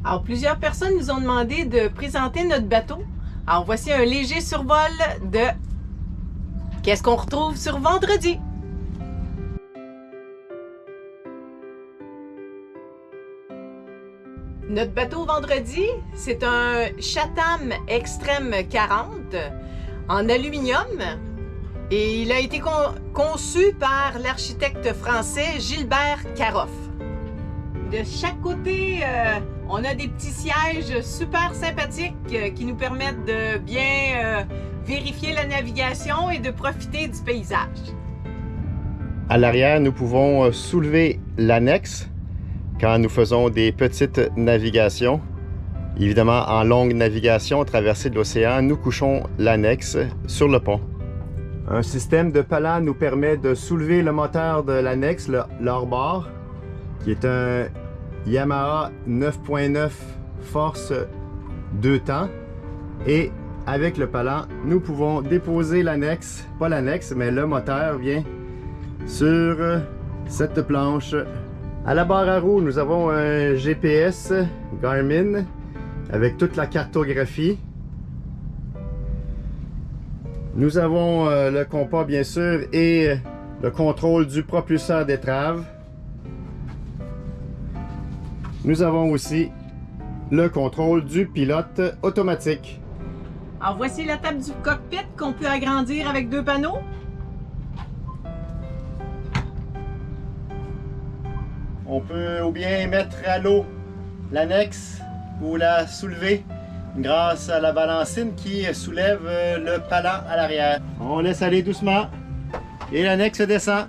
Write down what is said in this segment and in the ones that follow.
Alors, plusieurs personnes nous ont demandé de présenter notre bateau. Alors, voici un léger survol de qu'est-ce qu'on retrouve sur vendredi. Notre bateau vendredi, c'est un Chatham Extreme 40 en aluminium et il a été conçu par l'architecte français Gilbert Caroff. De chaque côté, on a des petits sièges super sympathiques qui nous permettent de bien vérifier la navigation et de profiter du paysage. À l'arrière, nous pouvons soulever l'annexe quand nous faisons des petites navigations. Évidemment, en longue navigation, traversée de l'océan, nous couchons l'annexe sur le pont. Un système de palan nous permet de soulever le moteur de l'annexe, le hors-bord, qui est un Yamaha 9.9 force 2 temps. Et avec le palan, nous pouvons déposer l'annexe, pas l'annexe, mais le moteur vient sur cette planche. À la barre à roues, nous avons un GPS Garmin avec toute la cartographie. Nous avons le compas bien sûr et le contrôle du propulseur d'étrave. Nous avons aussi le contrôle du pilote automatique. Alors voici la table du cockpit qu'on peut agrandir avec 2 panneaux. On peut ou bien mettre à l'eau l'annexe ou la soulever grâce à la balancine qui soulève le palan à l'arrière. On laisse aller doucement et l'annexe descend.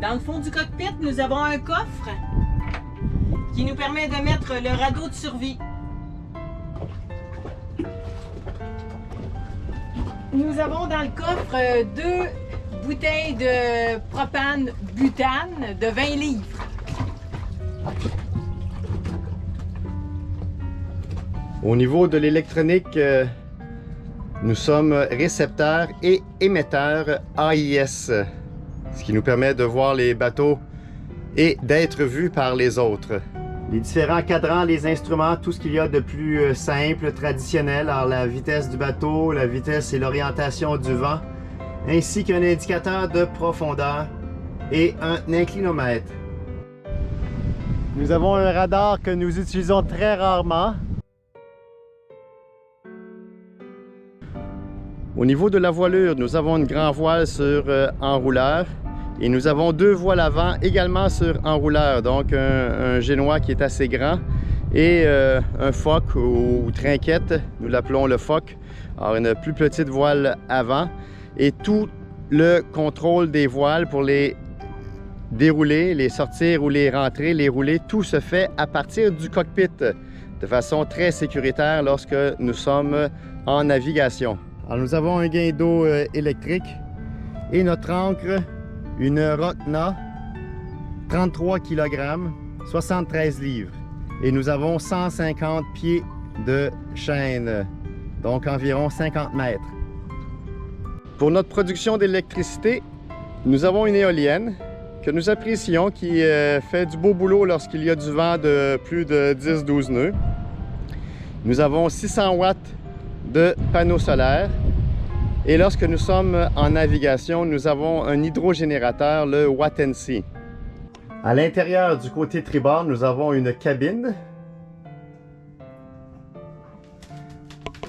Dans le fond du cockpit, nous avons un coffre qui nous permet de mettre le radeau de survie. Nous avons dans le coffre 2 bouteilles de propane butane de 20 livres. Au niveau de l'électronique, nous sommes récepteurs et émetteurs AIS, ce qui nous permet de voir les bateaux et d'être vus par les autres. Les différents cadrans, les instruments, tout ce qu'il y a de plus simple, traditionnel, alors la vitesse du bateau, la vitesse et l'orientation du vent, ainsi qu'un indicateur de profondeur et un inclinomètre. Nous avons un radar que nous utilisons très rarement. Au niveau de la voilure, nous avons une grand voile sur enrouleur. Et nous avons 2 voiles avant également sur enrouleur, donc un génois qui est assez grand et un foc ou trinquette, nous l'appelons le foc. Alors une plus petite voile avant et tout le contrôle des voiles pour les dérouler, les sortir ou les rentrer, les rouler, tout se fait à partir du cockpit de façon très sécuritaire lorsque nous sommes en navigation. Alors nous avons un gain d'eau électrique et notre ancre, une Rocna, 33 kg, 73 livres. Et nous avons 150 pieds de chaîne, donc environ 50 mètres. Pour notre production d'électricité, nous avons une éolienne que nous apprécions, qui fait du beau boulot lorsqu'il y a du vent de plus de 10-12 nœuds. Nous avons 600 watts de panneaux solaires. Et lorsque nous sommes en navigation, nous avons un hydrogénérateur, le Wattensi. À l'intérieur du côté tribord, nous avons une cabine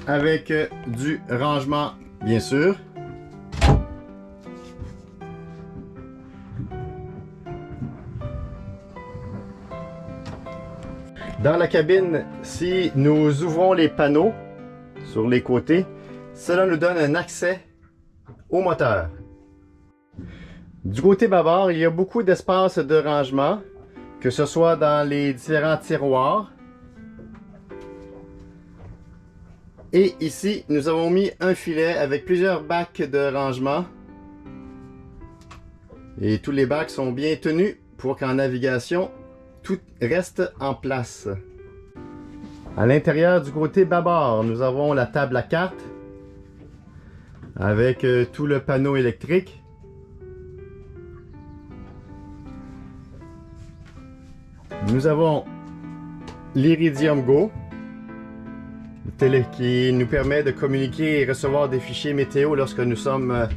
avec du rangement, bien sûr. Dans la cabine, si nous ouvrons les panneaux sur les côtés, cela nous donne un accès au moteur. Du côté bâbord, il y a beaucoup d'espace de rangement, que ce soit dans les différents tiroirs. Et ici, nous avons mis un filet avec plusieurs bacs de rangement. Et tous les bacs sont bien tenus pour qu'en navigation, tout reste en place. À l'intérieur du côté bâbord, nous avons la table à cartes avec tout le panneau électrique. Nous avons l'Iridium Go qui nous permet de communiquer et recevoir des fichiers météo lorsque nous sommes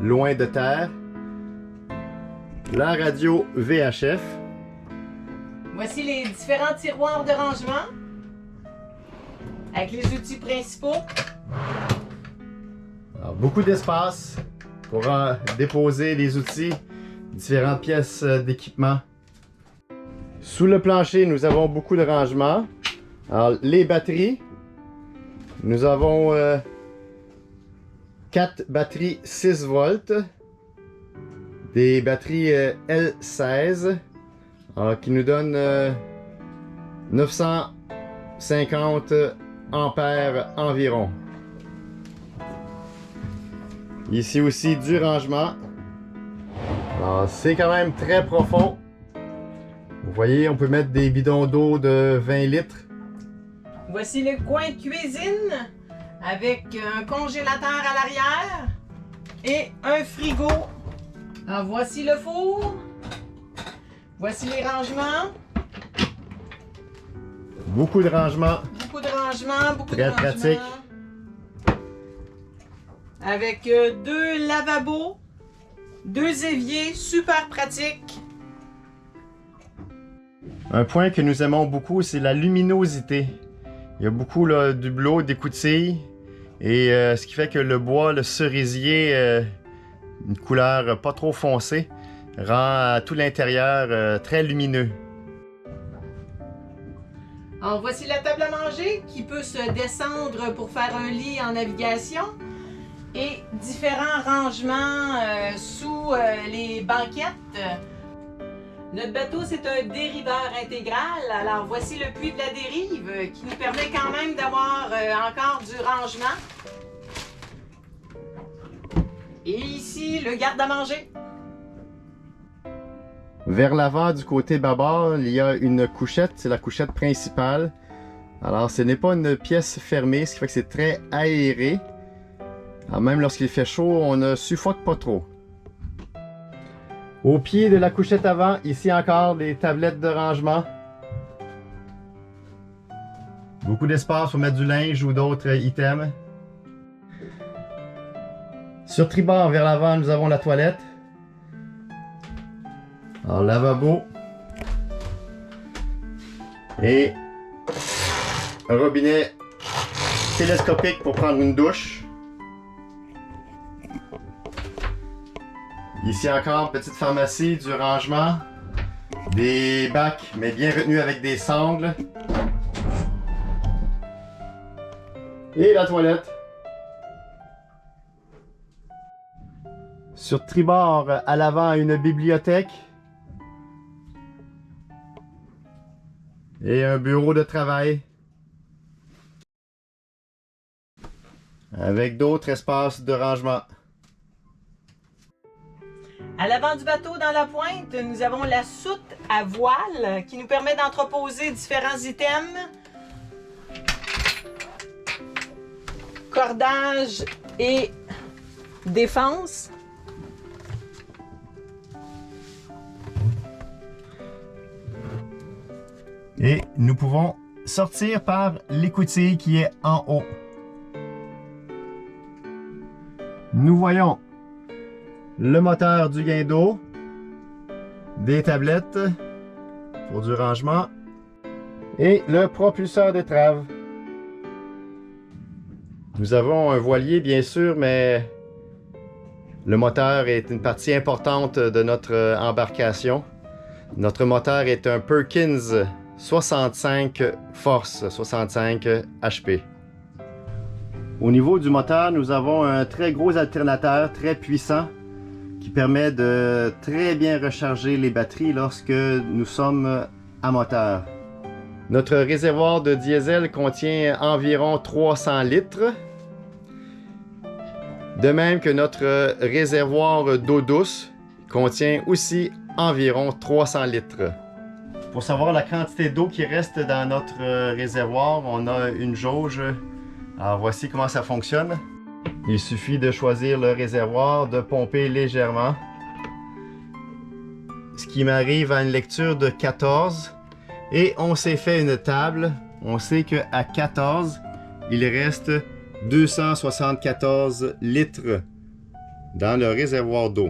loin de terre. La radio VHF. Voici les différents tiroirs de rangement avec les outils principaux. Alors, beaucoup d'espace pour déposer les outils, différentes pièces d'équipement. Sous le plancher, nous avons beaucoup de rangements. Alors, les batteries. Nous avons 4 batteries 6 volts, des batteries L16 qui nous donnent 950 ampères environ. Ici aussi du rangement. C'est quand même très profond. Vous voyez, on peut mettre des bidons d'eau de 20 litres. Voici le coin de cuisine avec un congélateur à l'arrière et un frigo. Alors, voici le four. Voici les rangements. Beaucoup de rangements. Beaucoup de rangements, beaucoup très de rangements. pratique. Avec 2 lavabos, 2 éviers, super pratiques. Un point que nous aimons beaucoup, c'est la luminosité. Il y a beaucoup là, du bleu, d'écoutille, et ce qui fait que le bois, le cerisier, une couleur pas trop foncée, rend tout l'intérieur très lumineux. Alors voici la table à manger qui peut se descendre pour faire un lit en navigation et différents rangements sous les banquettes. Notre bateau, c'est un dériveur intégral. Alors, voici le puits de la dérive qui nous permet quand même d'avoir encore du rangement. Et ici, le garde-à-manger. Vers l'avant, du côté bâbord, il y a une couchette. C'est la couchette principale. Alors, ce n'est pas une pièce fermée, ce qui fait que c'est très aéré. Alors, même lorsqu'il fait chaud, on ne suffoque pas trop. Au pied de la couchette avant, ici encore, des tablettes de rangement. Beaucoup d'espace pour mettre du linge ou d'autres items. Sur tribord vers l'avant, nous avons la toilette. Alors, lavabo. Et un robinet télescopique pour prendre une douche. Ici encore, petite pharmacie, du rangement, des bacs, mais bien retenus avec des sangles. Et la toilette. Sur tribord, à l'avant, une bibliothèque. Et un bureau de travail. Avec d'autres espaces de rangement. À l'avant du bateau, dans la pointe, nous avons la soute à voile qui nous permet d'entreposer différents items. Cordage et défense. Et nous pouvons sortir par l'écoutille qui est en haut. Nous voyons le moteur du gain d'eau, des tablettes pour du rangement et le propulseur d'étrave. Nous avons un voilier bien sûr, mais le moteur est une partie importante de notre embarcation. Notre moteur est un Perkins 65 force, 65 HP. Au niveau du moteur, nous avons un très gros alternateur, très puissant, qui permet de très bien recharger les batteries lorsque nous sommes à moteur. Notre réservoir de diesel contient environ 300 litres. De même que notre réservoir d'eau douce contient aussi environ 300 litres. Pour savoir la quantité d'eau qui reste dans notre réservoir, on a une jauge. Alors voici comment ça fonctionne. Il suffit de choisir le réservoir, de pomper légèrement. Ce qui m'arrive à une lecture de 14. Et on s'est fait une table. On sait qu'à 14, il reste 274 litres dans le réservoir d'eau.